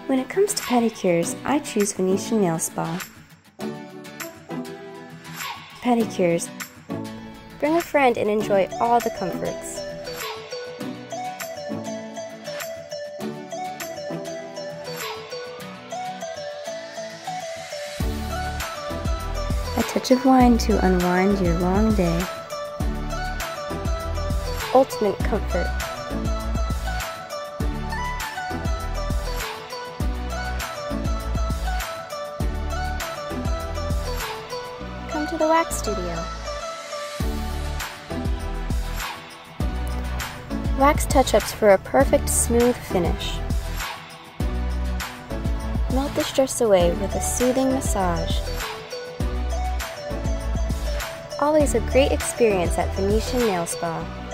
When it comes to pedicures, I choose Venetian Nail Spa. Pedicures. Bring a friend and enjoy all the comforts. A touch of wine to unwind your long day. Ultimate comfort. Come to the Wax Studio. Wax touch-ups for a perfect smooth finish. Melt the stress away with a soothing massage. Always a great experience at Venetian Nail Spa.